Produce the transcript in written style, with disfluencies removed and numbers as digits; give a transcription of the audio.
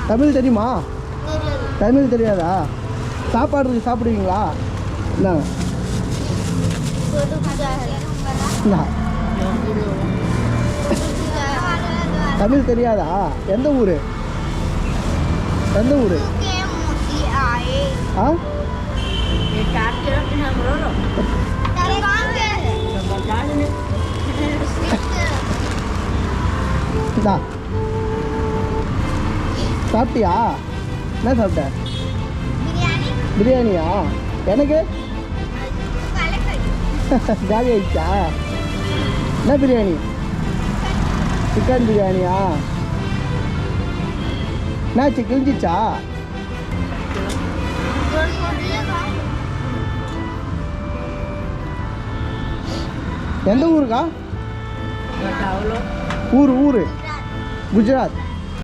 தமிழ் தெரியுமா? தமிழ் தெரியாதா? சாப்பாடு சாப்பிடுவீங்களா? இந்தாங்க. தமிழ் தெரியாதா? எந்த ஊர்? எந்த ஊர்? ஆ சாப்பிட்டியா? என்ன சாப்பிட்ட? பிரியாணியா? எனக்கு ஜாலி ஆயிடுச்சா? என்ன பிரியாணி? சிக்கன் பிரியாணியா? என்னாச்சு, கிழிஞ்சிச்சா? எந்த ஊருக்கா? ஊர் குஜராத்.